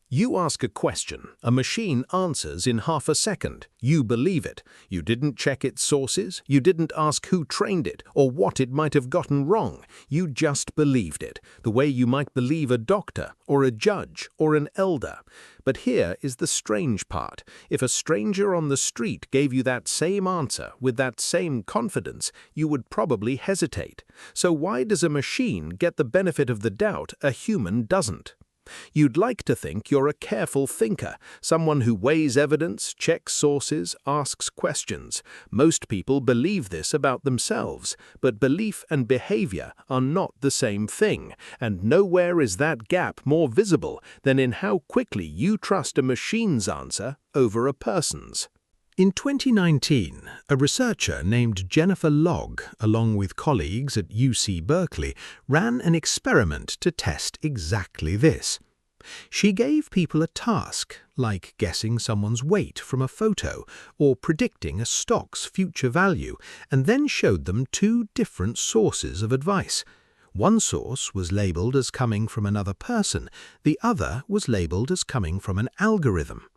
You ask a question, a machine answers in half a second. You believe it. You didn't check its sources, you didn't ask who trained it or what it might have gotten wrong. You just believed it, the way you might believe a doctor or a judge or an elder. But here is the strange part. If a stranger on the street gave you that same answer with that same confidence, you would probably hesitate. So why does a machine get the benefit of the doubt a human doesn't? You'd like to think you're a careful thinker, someone who weighs evidence, checks sources, asks questions. Most people believe this about themselves, but belief and behavior are not the same thing, and nowhere is that gap more visible than in how quickly you trust a machine's answer over a person's. In 2019, a researcher named Jennifer Logg, along with colleagues at UC Berkeley, ran an experiment to test exactly this. She gave people a task, like guessing someone's weight from a photo or predicting a stock's future value, and then showed them two different sources of advice. One source was labeled as coming from another person, the other was labeled as coming from an algorithm.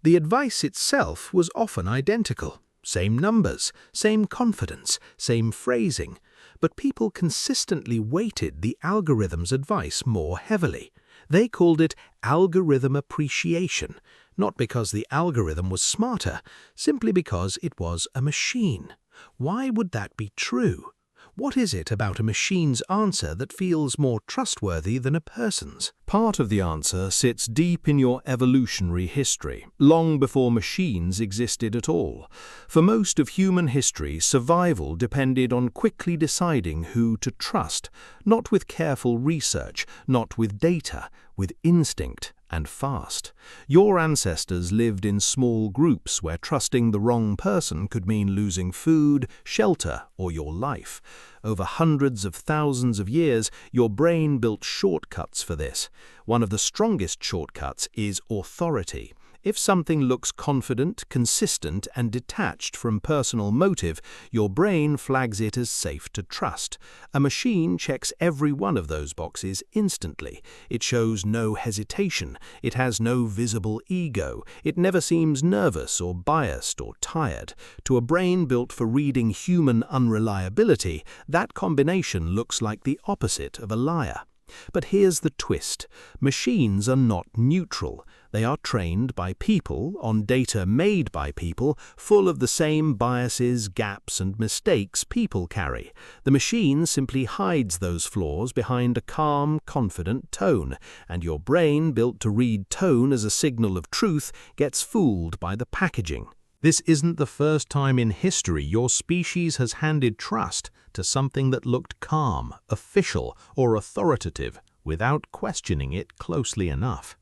The advice itself was often identical, same numbers, same confidence, same phrasing, but people consistently weighted the algorithm's advice more heavily. They called it algorithm appreciation, not because the algorithm was smarter, simply because it was a machine. Why would that be true? What is it about a machine's answer that feels more trustworthy than a person's? Part of the answer sits deep in your evolutionary history, long before machines existed at all. For most of human history, survival depended on quickly deciding who to trust, not with careful research, not with data, with instinct and fast. Your ancestors lived in small groups where trusting the wrong person could mean losing food, shelter, or your life. Over hundreds of thousands of years, your brain built shortcuts for this. One of the strongest shortcuts is authority. If something looks confident, consistent, and detached from personal motive, your brain flags it as safe to trust. A machine checks every one of those boxes instantly. It shows no hesitation. It has no visible ego. It never seems nervous or biased or tired. To a brain built for reading human unreliability, that combination looks like the opposite of a liar. But here's the twist. Machines are not neutral. They are trained by people on data made by people, full of the same biases, gaps, and mistakes people carry. The machine simply hides those flaws behind a calm, confident tone, and your brain, built to read tone as a signal of truth, gets fooled by the packaging. This isn't the first time in history your species has handed trust to something that looked calm, official, or authoritative without questioning it closely enough.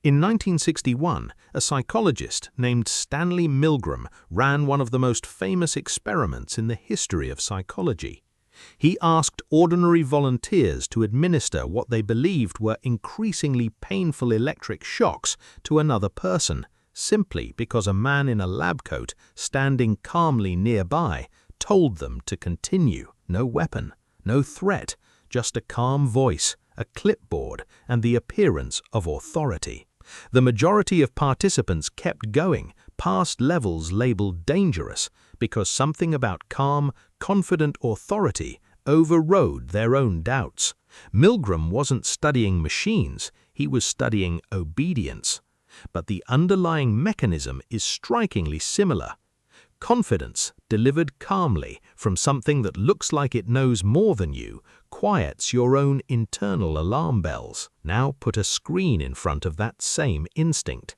In 1961, a psychologist named Stanley Milgram ran one of the most famous experiments in the history of psychology. He asked ordinary volunteers to administer what they believed were increasingly painful electric shocks to another person, simply because a man in a lab coat standing calmly nearby told them to continue. No weapon, no threat, just a calm voice, a clipboard, and the appearance of authority. The majority of participants kept going, past levels labeled dangerous, because something about calm, confident authority overrode their own doubts. Milgram wasn't studying machines, he was studying obedience. But the underlying mechanism is strikingly similar. Confidence, delivered calmly from something that looks like it knows more than you, quiets your own internal alarm bells. Now put a screen in front of that same instinct.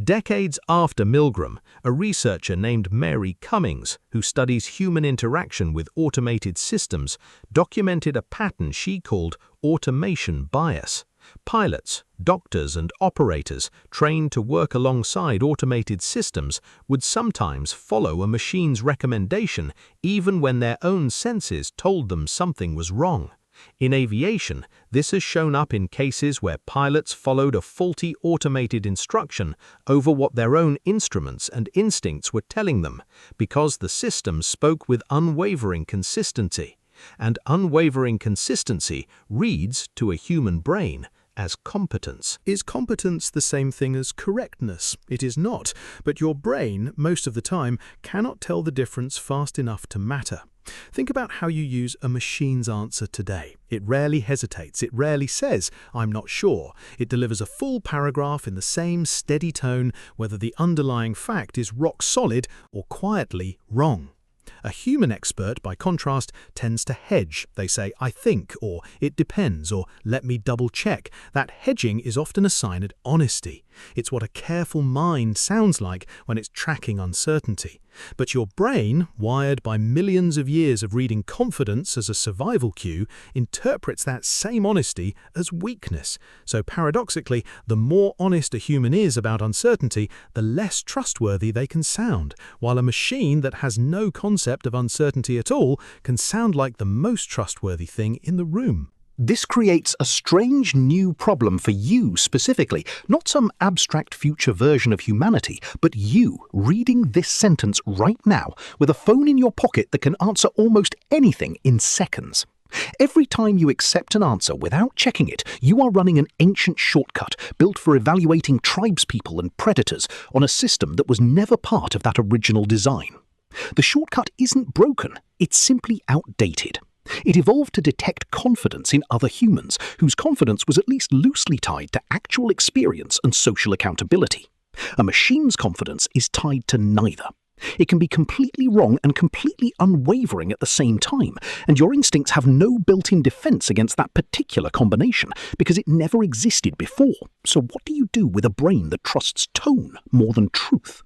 Decades after Milgram, a researcher named Mary Cummings, who studies human interaction with automated systems, documented a pattern she called automation bias. Pilots, doctors, and operators trained to work alongside automated systems would sometimes follow a machine's recommendation even when their own senses told them something was wrong. In aviation, this has shown up in cases where pilots followed a faulty automated instruction over what their own instruments and instincts were telling them, because the system spoke with unwavering consistency. And unwavering consistency reads, to a human brain, as competence. Is competence the same thing as correctness? It is not, but your brain, most of the time, cannot tell the difference fast enough to matter. Think about how you use a machine's answer today. It rarely hesitates. It rarely says, "I'm not sure." It delivers a full paragraph in the same steady tone, whether the underlying fact is rock solid or quietly wrong. A human expert, by contrast, tends to hedge. They say, "I think," or "it depends," or "let me double check." That hedging is often a sign of honesty. It's what a careful mind sounds like when it's tracking uncertainty. But your brain, wired by millions of years of reading confidence as a survival cue, interprets that same honesty as weakness. So paradoxically, the more honest a human is about uncertainty, the less trustworthy they can sound, while a machine that has no concept of uncertainty at all can sound like the most trustworthy thing in the room. This creates a strange new problem for you specifically, not some abstract future version of humanity, but you reading this sentence right now with a phone in your pocket that can answer almost anything in seconds. Every time you accept an answer without checking it, you are running an ancient shortcut built for evaluating tribespeople and predators on a system that was never part of that original design. The shortcut isn't broken, it's simply outdated. It evolved to detect confidence in other humans, whose confidence was at least loosely tied to actual experience and social accountability. A machine's confidence is tied to neither. It can be completely wrong and completely unwavering at the same time, and your instincts have no built-in defense against that particular combination, because it never existed before. So what do you do with a brain that trusts tone more than truth?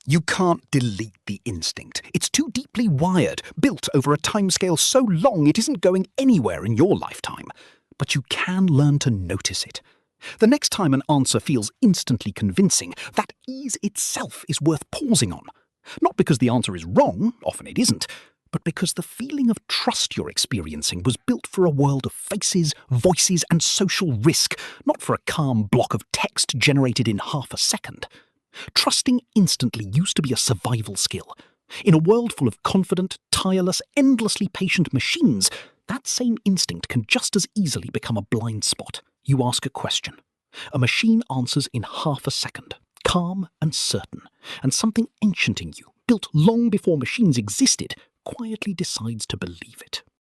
You can't delete the instinct. It's too deeply wired, built over a timescale so long it isn't going anywhere in your lifetime. But you can learn to notice it. The next time an answer feels instantly convincing, that ease itself is worth pausing on. Not because the answer is wrong, often it isn't, but because the feeling of trust you're experiencing was built for a world of faces, voices, and social risk, not for a calm block of text generated in half a second. Trusting instantly used to be a survival skill. In a world full of confident, tireless, endlessly patient machines, that same instinct can just as easily become a blind spot. You ask a question. A machine answers in half a second, calm and certain, and something ancient in you, built long before machines existed, quietly decides to believe it.